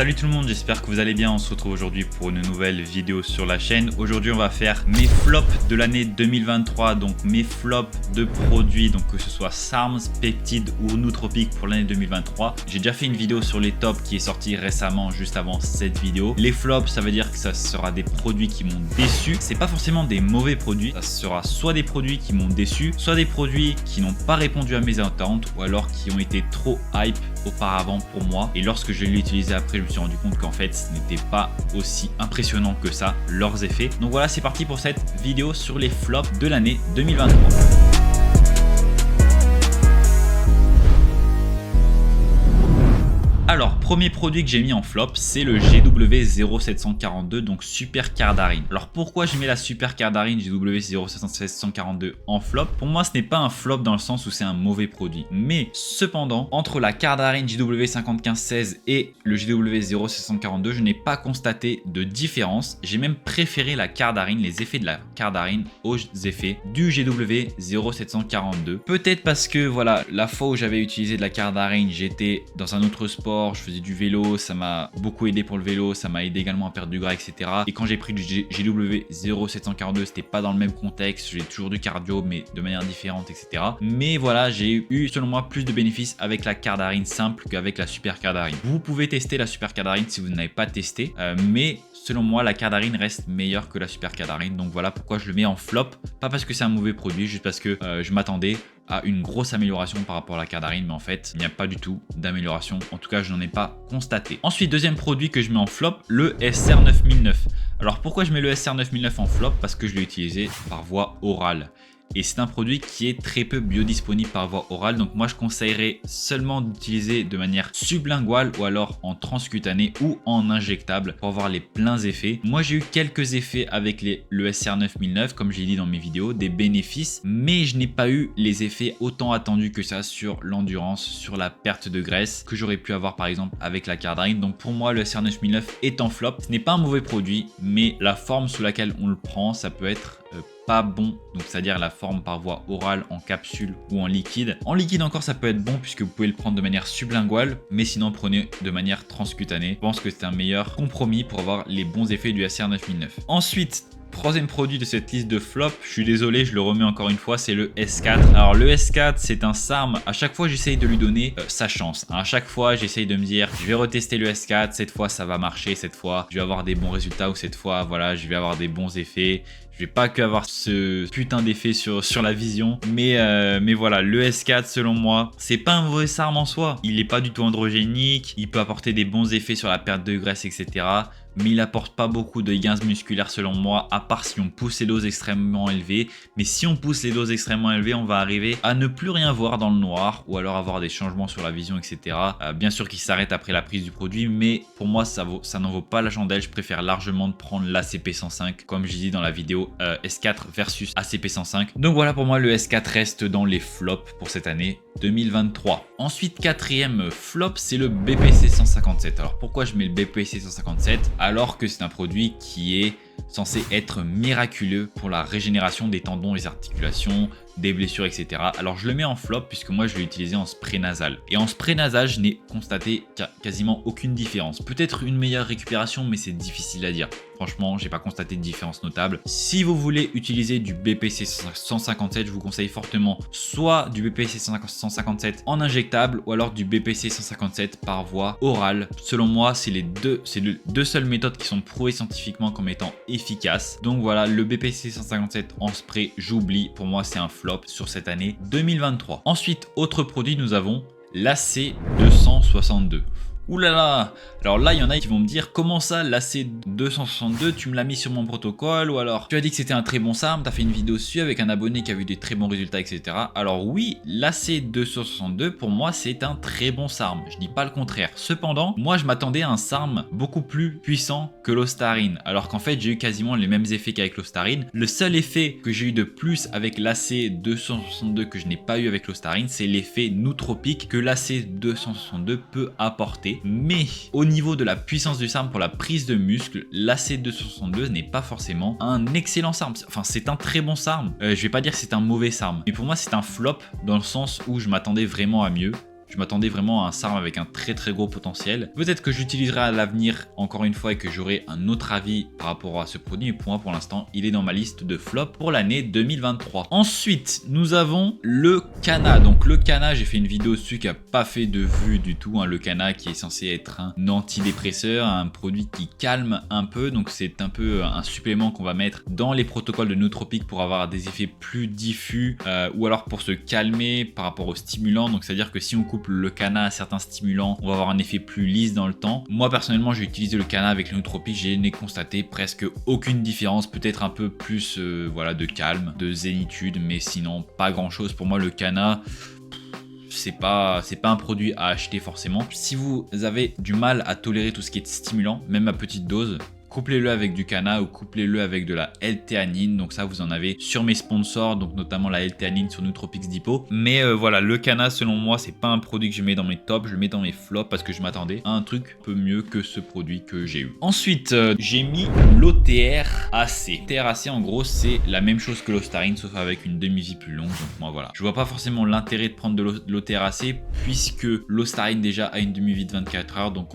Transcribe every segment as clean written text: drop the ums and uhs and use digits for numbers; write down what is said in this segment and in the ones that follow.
Salut tout le monde, j'espère que vous allez bien. On se retrouve aujourd'hui pour une nouvelle vidéo sur la chaîne. Aujourd'hui on va faire mes flops de l'année 2023, donc mes flops de produits, donc que ce soit SARMS, Peptide ou Nootropic pour l'année 2023. J'ai déjà fait une vidéo sur les tops qui est sortie récemment juste avant cette vidéo. Les flops, ça veut dire que ça sera des produits qui m'ont déçu. C'est pas forcément des mauvais produits, ça sera soit des produits qui m'ont déçu, soit des produits qui n'ont pas répondu à mes attentes ou alors qui ont été trop hype auparavant pour moi, et lorsque je l'ai utilisé après, je me suis rendu compte qu'en fait ce n'était pas aussi impressionnant que ça leurs effets. Donc voilà, c'est parti pour cette vidéo sur les flops de l'année 2023. Alors, premier produit que j'ai mis en flop, c'est le GW0742, donc Super Cardarine. Alors, pourquoi je mets la Super Cardarine GW0742 en flop? Pour moi, ce n'est pas un flop dans le sens où c'est un mauvais produit. Mais cependant, entre la Cardarine GW501516 et le GW0742, je n'ai pas constaté de différence. J'ai même préféré la Cardarine, les effets de la Cardarine aux effets du GW0742. Peut-être parce que, voilà, la fois où j'avais utilisé de la Cardarine, j'étais dans un autre sport, je faisais du vélo, ça m'a beaucoup aidé pour le vélo, ça m'a aidé également à perdre du gras, etc. Et quand j'ai pris du GW0742, c'était pas dans le même contexte, j'ai toujours du cardio mais de manière différente, etc. Mais voilà, j'ai eu selon moi plus de bénéfices avec la Cardarine simple qu'avec la Super Cardarine. Vous pouvez tester la Super Cardarine si vous n'avez pas testé, mais selon moi la Cardarine reste meilleure que la Super Cardarine. Donc voilà pourquoi je le mets en flop, pas parce que c'est un mauvais produit, juste parce que je m'attendais à une grosse amélioration par rapport à la Cardarine, mais en fait il n'y a pas du tout d'amélioration, en tout cas je n'en ai pas constaté. Ensuite, deuxième produit que je mets en flop, le SR9009. Alors pourquoi je mets le SR9009 en flop? Parce que je l'ai utilisé par voie orale. Et c'est un produit qui est très peu biodisponible par voie orale. Donc moi je conseillerais seulement d'utiliser de manière sublinguale ou alors en transcutané ou en injectable pour avoir les pleins effets. Moi j'ai eu quelques effets avec le SR9009, comme j'ai dit dans mes vidéos, des bénéfices, mais je n'ai pas eu les effets autant attendus que ça sur l'endurance, sur la perte de graisse que j'aurais pu avoir par exemple avec la Cardarine. Donc pour moi le SR9009 est en flop. Ce n'est pas un mauvais produit, mais la forme sous laquelle on le prend, ça peut être pas bon, donc c'est-à-dire la forme par voie orale, en capsule ou en liquide. En liquide encore ça peut être bon puisque vous pouvez le prendre de manière sublinguale, mais sinon prenez de manière transcutanée. Je pense que c'est un meilleur compromis pour avoir les bons effets du SR9009. Ensuite, troisième produit de cette liste de flops, je suis désolé, je le remets encore une fois, c'est le S4. Alors le S4, c'est un SARM, à chaque fois j'essaye de lui donner sa chance. À chaque fois j'essaye de me dire, je vais retester le S4, cette fois ça va marcher, cette fois je vais avoir des bons résultats, ou cette fois voilà, je vais avoir des bons effets. Je vais pas que avoir ce putain d'effet sur la vision, mais voilà, le S4 selon moi, c'est pas un mauvais SARM en soi. Il est pas du tout androgénique, il peut apporter des bons effets sur la perte de graisse, etc. Mais il apporte pas beaucoup de gains musculaires selon moi, à part si on pousse les doses extrêmement élevées. Mais si on pousse les doses extrêmement élevées, on va arriver à ne plus rien voir dans le noir, ou alors avoir des changements sur la vision, etc. Bien sûr qu'il s'arrête après la prise du produit, mais pour moi ça n'en vaut pas la chandelle. Je préfère largement de prendre l'ACP105, comme j'ai dit dans la vidéo S4 versus ACP105. Donc voilà, pour moi le S4 reste dans les flops pour cette année 2023. Ensuite, quatrième flop, c'est le BPC 157. Alors pourquoi je mets le BPC 157 alors que c'est un produit qui est censé être miraculeux pour la régénération des tendons et des articulations, des blessures, etc. Alors je le mets en flop puisque moi je l'ai utilisé en spray nasal. Et en spray nasal, je n'ai constaté quasiment aucune différence. Peut-être une meilleure récupération, mais c'est difficile à dire. Franchement, j'ai pas constaté de différence notable. Si vous voulez utiliser du BPC 157, je vous conseille fortement soit du BPC 157 en injectable ou alors du BPC 157 par voie orale. Selon moi, c'est les deux seules méthodes qui sont prouvées scientifiquement comme étant efficaces. Donc voilà, le BPC 157 en spray, j'oublie. Pour moi, c'est un flop sur cette année 2023. Ensuite, autre produit, nous avons l'AC262. Ouh là là! Alors là, il y en a qui vont me dire, comment ça, l'AC262, tu me l'as mis sur mon protocole, ou alors tu as dit que c'était un très bon SARM, tu as fait une vidéo dessus avec un abonné qui a vu des très bons résultats, etc. Alors oui, l'AC262, pour moi, c'est un très bon SARM, je dis pas le contraire. Cependant, moi, je m'attendais à un SARM beaucoup plus puissant que l'Ostarine, alors qu'en fait, j'ai eu quasiment les mêmes effets qu'avec l'Ostarine. Le seul effet que j'ai eu de plus avec l'AC262 que je n'ai pas eu avec l'Ostarine, c'est l'effet nootropique que l'AC262 peut apporter. Mais au niveau de la puissance du SARM pour la prise de muscle, l'AC262 n'est pas forcément un excellent SARM. Enfin, c'est un très bon SARM. Je vais pas dire que c'est un mauvais SARM. Mais pour moi, c'est un flop dans le sens où je m'attendais vraiment à mieux. Je m'attendais vraiment à un SARM avec un très gros potentiel. Peut-être que j'utiliserai à l'avenir encore une fois et que j'aurai un autre avis par rapport à ce produit. Mais pour moi, pour l'instant, il est dans ma liste de flop pour l'année 2023. Ensuite, nous avons le Kana. Donc le Kana, j'ai fait une vidéo dessus qui n'a pas fait de vue du tout. Le Kana qui est censé être un antidépresseur, un produit qui calme un peu. Donc c'est un peu un supplément qu'on va mettre dans les protocoles de nootropiques pour avoir des effets plus diffus ou alors pour se calmer par rapport aux stimulants. Donc c'est à dire que si on coupe le Kana à certains stimulants, on va avoir un effet plus lisse dans le temps. Moi personnellement, j'ai utilisé le Kana avec les nootropiques, je n'ai constaté presque aucune différence, peut-être un peu plus voilà, de calme, de zénitude, mais sinon pas grand chose. Pour moi le Kana, c'est pas un produit à acheter forcément. Si vous avez du mal à tolérer tout ce qui est stimulant, même à petite dose, couplez-le avec du Kana ou couplez-le avec de la L-théanine. Donc ça, vous en avez sur mes sponsors, donc notamment la L-théanine sur Nootropics Depot. Mais voilà, le Kana, selon moi, c'est pas un produit que je mets dans mes tops, je le mets dans mes flops parce que je m'attendais à un truc un peu mieux que ce produit que j'ai eu. Ensuite, j'ai mis l'OTR-AC. L'OTR-AC, en gros, c'est la même chose que l'Ostarine, sauf avec une demi-vie plus longue. Donc moi, voilà. Je vois pas forcément l'intérêt de prendre de l'OTR-AC puisque l'Ostarine déjà a une demi-vie de 24 heures. Donc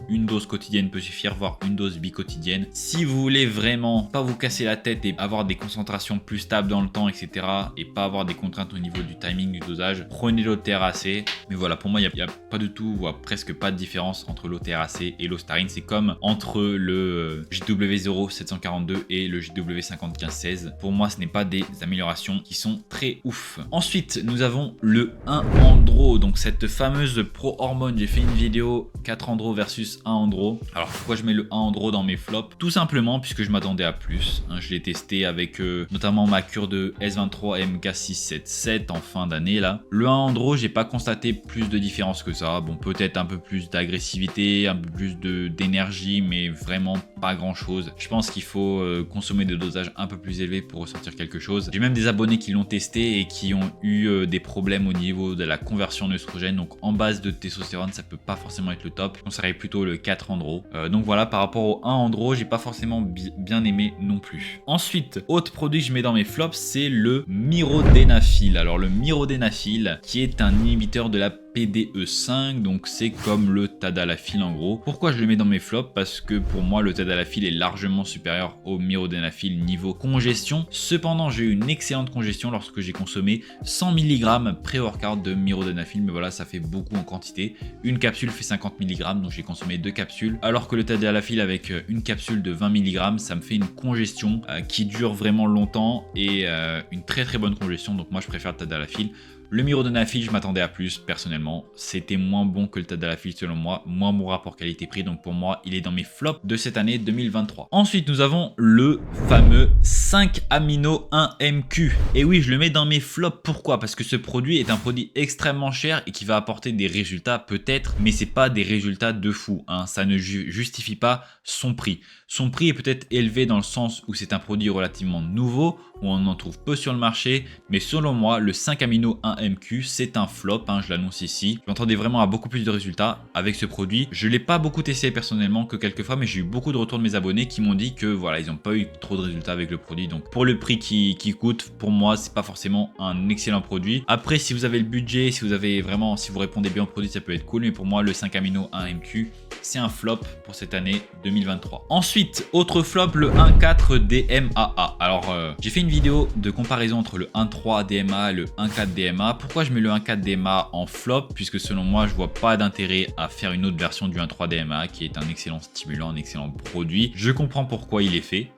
une dose quotidienne peut suffire, voire une dose bi-quotidienne. Si vous voulez vraiment pas vous casser la tête et avoir des concentrations plus stables dans le temps, etc. et pas avoir des contraintes au niveau du timing du dosage, prenez l'OTR-AC. Mais voilà, pour moi, il n'y a pas du tout, voire presque pas de différence entre l'OTR-AC et l'Ostarine. C'est comme entre le JW0742 et le JW501516. Pour moi, ce n'est pas des améliorations qui sont très ouf. Ensuite, nous avons le 1 Andro, donc cette fameuse pro-hormone. J'ai fait une vidéo 4 Andro versus 1 Andro. Alors pourquoi je mets le 1 Andro dans mes flops? Tout simplement puisque je m'attendais à plus. Je l'ai testé avec notamment ma cure de S23 MK677 en fin d'année là. Le 1 Andro, j'ai pas constaté plus de différence que ça. Bon, peut-être un peu plus d'agressivité, un peu plus d'énergie, mais vraiment pas grand chose. Je pense qu'il faut consommer des dosages un peu plus élevés pour ressentir quelque chose. J'ai même des abonnés qui l'ont testé et qui ont eu des problèmes au niveau de la conversion en œstrogène. Donc en base de testostérone, ça peut pas forcément être le top. On serait plutôt le 4 Andro. Donc voilà, par rapport au 1 Andro, j'ai pas forcément bien aimé non plus. Ensuite, autre produit que je mets dans mes flops, c'est le Myrodenafil. Alors le Myrodenafil, qui est un inhibiteur de la PDE5, donc c'est comme le Tadalafil en gros. Pourquoi je le mets dans mes flops? Parce que pour moi le Tadalafil est largement supérieur au Myrodenafil niveau congestion. Cependant, j'ai eu une excellente congestion lorsque j'ai consommé 100 mg pré-workout de Myrodenafil, mais voilà, ça fait beaucoup en quantité. Une capsule fait 50 mg, donc j'ai consommé 2 capsules, alors que le Tadalafil avec une capsule de 20 mg, ça me fait une congestion qui dure vraiment longtemps et une très bonne congestion. Donc moi je préfère le Tadalafil. Le Myrodenafil, je m'attendais à plus personnellement. C'était moins bon que le Tadalafil selon moi, moins bon rapport qualité-prix. Donc pour moi, il est dans mes flops de cette année 2023. Ensuite, nous avons le fameux 5-amino-1-MQ. Et oui, je le mets dans mes flops. Pourquoi? Parce que ce produit est un produit extrêmement cher et qui va apporter des résultats peut-être, mais c'est pas des résultats de fou. Ça ne justifie pas son prix. Son prix est peut-être élevé dans le sens où c'est un produit relativement nouveau, où on en trouve peu sur le marché, mais selon moi, le 5-amino-1-MQ, c'est un flop, je l'annonce ici. Je m'attendais vraiment à beaucoup plus de résultats avec ce produit. Je ne l'ai pas beaucoup testé personnellement que quelques fois, mais j'ai eu beaucoup de retours de mes abonnés qui m'ont dit que voilà, ils n'ont pas eu trop de résultats avec le produit. Donc pour le prix qui coûte, pour moi, c'est pas forcément un excellent produit. Après, si vous avez le budget, si vous répondez bien au produit, ça peut être cool, mais pour moi, le 5-amino-1-MQ, c'est un flop pour cette année 2023. Ensuite, autre flop, le 1,4 DMAA. Alors, j'ai fait une vidéo de comparaison entre le 1,3 DMA et le 1,4 DMA. Pourquoi je mets le 1,4 DMA en flop? Puisque selon moi, je vois pas d'intérêt à faire une autre version du 1,3 DMA qui est un excellent stimulant, un excellent produit. Je comprends pourquoi il est fait,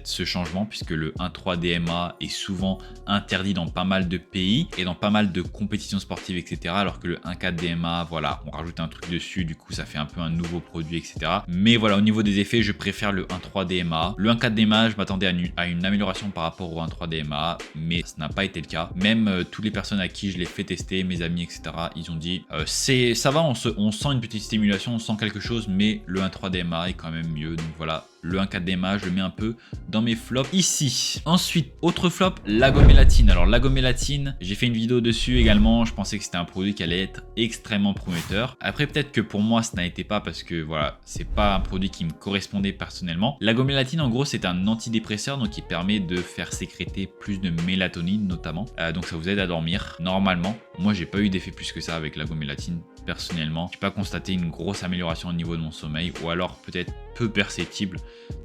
ce changement, puisque le 1,3 DMA est souvent interdit dans pas mal de pays et dans pas mal de compétitions sportives, etc. Alors que le 1,4 DMA, voilà, on rajoute un truc dessus, du coup ça fait un peu un nouveau produit, etc. Mais voilà, au niveau des effets, je préfère le 1,3 DMA. Le 1,4 DMA, je m'attendais à une amélioration par rapport au 1,3 DMA, mais ça n'a pas été le cas. Même toutes les personnes à qui je l'ai fait tester, mes amis, etc., ils ont dit ça va, on sent une petite stimulation, on sent quelque chose, mais le 1,3 DMA est quand même mieux. Donc voilà, le 1,4 DMA, je le mets un peu dans mes flops ici. Ensuite, autre flop, l'agomélatine. Alors l'agomélatine, j'ai fait une vidéo dessus également. Je pensais que c'était un produit qui allait être extrêmement prometteur. Après, peut-être que pour moi, ça n'a été pas parce que voilà, c'est pas un produit qui me correspondait personnellement. L'agomélatine, en gros, c'est un antidépresseur, donc qui permet de faire sécréter plus de mélatonine notamment. Donc ça vous aide à dormir normalement. Moi, j'ai pas eu d'effet plus que ça avec l'agomélatine personnellement. J'ai pas constaté une grosse amélioration au niveau de mon sommeil, ou alors peut-être peu perceptible.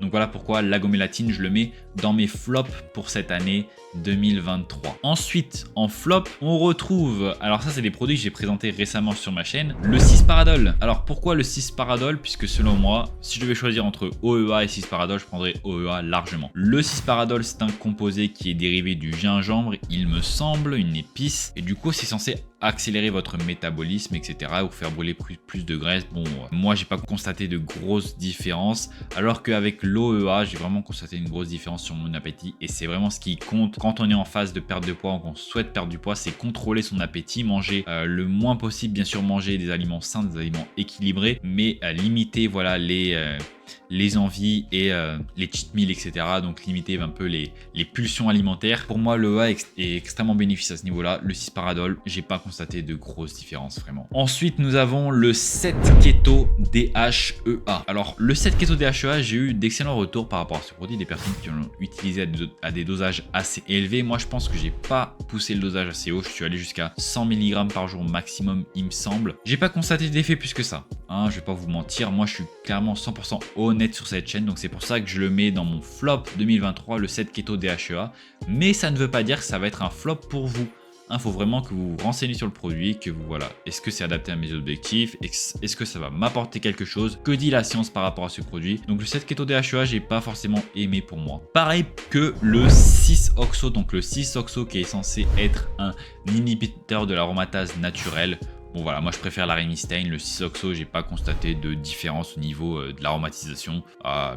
Donc voilà pourquoi l'agomélatine, je le mets dans mes flops pour cette année 2023. Ensuite, en flop, on retrouve, alors ça c'est des produits que j'ai présentés récemment sur ma chaîne, le 6-paradol. Alors pourquoi le 6-paradol? Puisque selon moi, si je devais choisir entre OEA et 6-paradol, je prendrais OEA largement. Le 6-paradol, c'est un composé qui est dérivé du gingembre, il me semble, une épice, et du coup c'est censé accélérer votre métabolisme, etc., ou faire brûler plus de graisse. Bon, moi j'ai pas constaté de grosses différences, alors qu'avec l'OEA, j'ai vraiment constaté une grosse différence sur mon appétit, et c'est vraiment ce qui compte quand on est en phase de perte de poids ou qu'on souhaite perdre du poids, c'est contrôler son appétit, manger le moins possible, bien sûr manger des aliments sains, des aliments équilibrés, mais limiter voilà les envies et les cheat meals, etc. Donc limiter un peu les pulsions alimentaires. Pour moi, le A est extrêmement bénéfique à ce niveau-là. Le 6-paradol, j'ai pas constaté de grosses différences vraiment. Ensuite, nous avons le 7 Keto DHEA. Alors, le 7 Keto DHEA, j'ai eu d'excellents retours par rapport à ce produit, des personnes qui l'ont utilisé à des dosages assez élevés. Moi, je pense que j'ai pas poussé le dosage assez haut. Je suis allé jusqu'à 100 mg par jour maximum, il me semble. J'ai pas constaté d'effet plus que ça. Hein, je vais pas vous mentir, moi je suis clairement 100% honnête sur cette chaîne, donc c'est pour ça que je le mets dans mon flop 2023, le 7 Keto DHEA, mais ça ne veut pas dire que ça va être un flop pour vous. Il faut vraiment que vous vous renseignez sur le produit, que vous voilà, est-ce que c'est adapté à mes objectifs, est-ce que ça va m'apporter quelque chose, que dit la science par rapport à ce produit. Donc le 7 Keto DHEA, j'ai pas forcément aimé pour moi. Pareil que le 6-oxo, donc le 6-oxo qui est censé être un inhibiteur de l'aromatase naturelle. Bon voilà, moi je préfère l'arémistane, le 6-oxo, j'ai pas constaté de différence au niveau de l'aromatisation.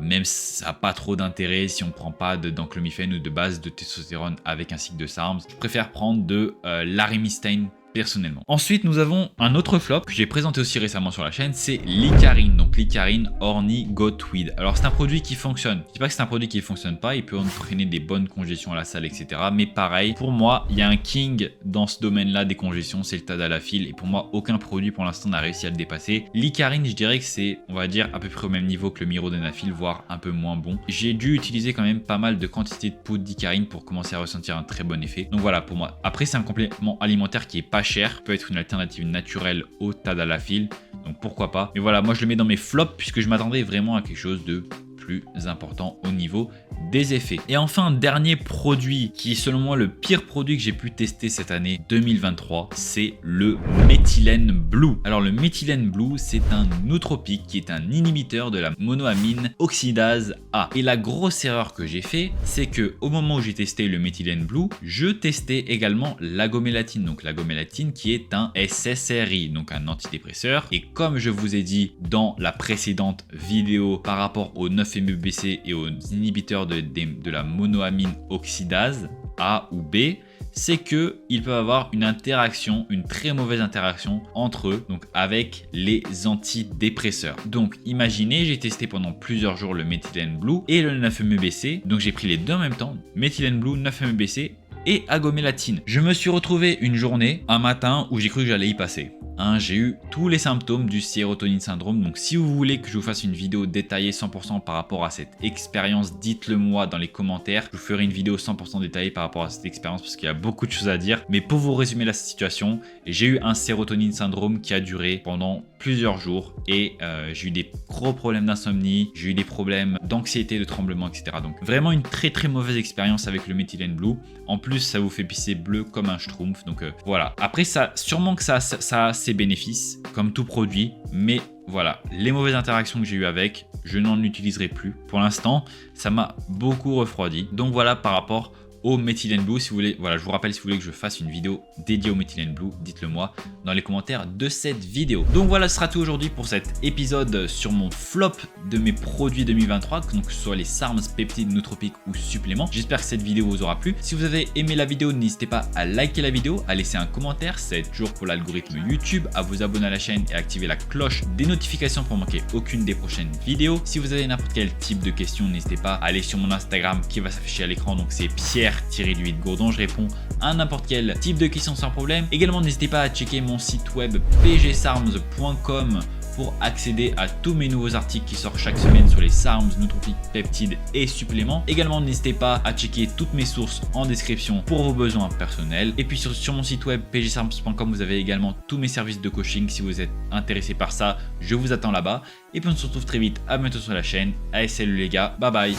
Même ça n'a pas trop d'intérêt si on prend pas d'enclomifène ou de base de testostérone avec un cycle de SARMs. Je préfère prendre de l'arémistane personnellement. Ensuite, nous avons un autre flop que j'ai présenté aussi récemment sur la chaîne, c'est l'Icarine. Donc l'Icarine Orni-Goatweed. Alors c'est un produit qui fonctionne. Je dis pas que c'est un produit qui ne fonctionne pas, il peut entraîner des bonnes congestions à la salle, etc. Mais pareil, pour moi, il y a un king dans ce domaine-là des congestions, c'est le tadalafil. Et pour moi, aucun produit pour l'instant n'a réussi à le dépasser. L'Icarine, je dirais que c'est, on va dire, à peu près au même niveau que le mirodenafil, voire un peu moins bon. J'ai dû utiliser quand même pas mal de quantité de poudre d'Icarine pour commencer à ressentir un très bon effet. Donc voilà, pour moi. Après, c'est un complément alimentaire qui est pas cher, peut être une alternative naturelle au tadalafil, donc pourquoi pas. Mais voilà, moi je le mets dans mes flops puisque je m'attendais vraiment à quelque chose de plus important au niveau des effets. Et enfin, dernier produit qui est selon moi le pire produit que j'ai pu tester cette année 2023, c'est le Methylene Blue. Alors le Methylene Blue, c'est un nootropique qui est un inhibiteur de la monoamine oxydase A. Et la grosse erreur que j'ai fait, c'est que au moment où j'ai testé le Methylene Blue, je testais également l'agomélatine. Donc l'agomélatine qui est un SSRI, donc un antidépresseur. Et comme je vous ai dit dans la précédente vidéo par rapport au 9-MeBC et aux inhibiteurs de la monoamine oxydase A ou B, c'est qu'ils peuvent avoir une interaction, une très mauvaise interaction entre eux, donc avec les antidépresseurs. Donc imaginez, j'ai testé pendant plusieurs jours le Methylene Blue et le 9-MeBC, donc j'ai pris les deux en même temps, Methylene Blue, 9-MeBC et agomélatine. Je me suis retrouvé une journée, un matin où j'ai cru que j'allais y passer. J'ai eu tous les symptômes du sérotonine syndrome. Donc si vous voulez que je vous fasse une vidéo détaillée 100% par rapport à cette expérience, dites-le moi dans les commentaires. Je vous ferai une vidéo 100% détaillée par rapport à cette expérience parce qu'il y a beaucoup de choses à dire. Mais pour vous résumer la situation, j'ai eu un sérotonine syndrome qui a duré pendant plusieurs jours et j'ai eu des gros problèmes d'insomnie, j'ai eu des problèmes d'anxiété, de tremblement, etc. Donc vraiment une très mauvaise expérience avec le Methylene Blue. En plus, ça vous fait pisser bleu comme un schtroumpf. Donc voilà. Après, ça, sûrement que ça a ses bénéfices, comme tout produit. Mais voilà, les mauvaises interactions que j'ai eues avec, je n'en utiliserai plus. Pour l'instant, ça m'a beaucoup refroidi. Donc voilà par rapport au Methylene Blue. Si vous voulez, voilà, je vous rappelle, si vous voulez que je fasse une vidéo dédiée au Methylene Blue, dites-le moi dans les commentaires de cette vidéo. Donc voilà, ce sera tout aujourd'hui pour cet épisode sur mon flop de mes produits 2023, donc que ce soit les SARMs, peptides, nootropiques ou suppléments. J'espère que cette vidéo vous aura plu. Si vous avez aimé la vidéo, n'hésitez pas à liker la vidéo, à laisser un commentaire, ça aide toujours pour l'algorithme YouTube, à vous abonner à la chaîne et activer la cloche des notifications pour manquer aucune des prochaines vidéos. Si vous avez n'importe quel type de questions, n'hésitez pas à aller sur mon Instagram qui va s'afficher à l'écran, donc c'est Pierre-Gourdon. Je réponds à n'importe quel type de questions sans problème. Également, n'hésitez pas à checker mon site web pgsarms.com pour accéder à tous mes nouveaux articles qui sortent chaque semaine sur les SARMs, nootropiques, peptides et suppléments. Également, n'hésitez pas à checker toutes mes sources en description pour vos besoins personnels. Et puis sur mon site web pgsarms.com, vous avez également tous mes services de coaching. Si vous êtes intéressé par ça, je vous attends là-bas. Et puis on se retrouve très vite. À bientôt sur la chaîne. Allez, salut les gars, bye bye.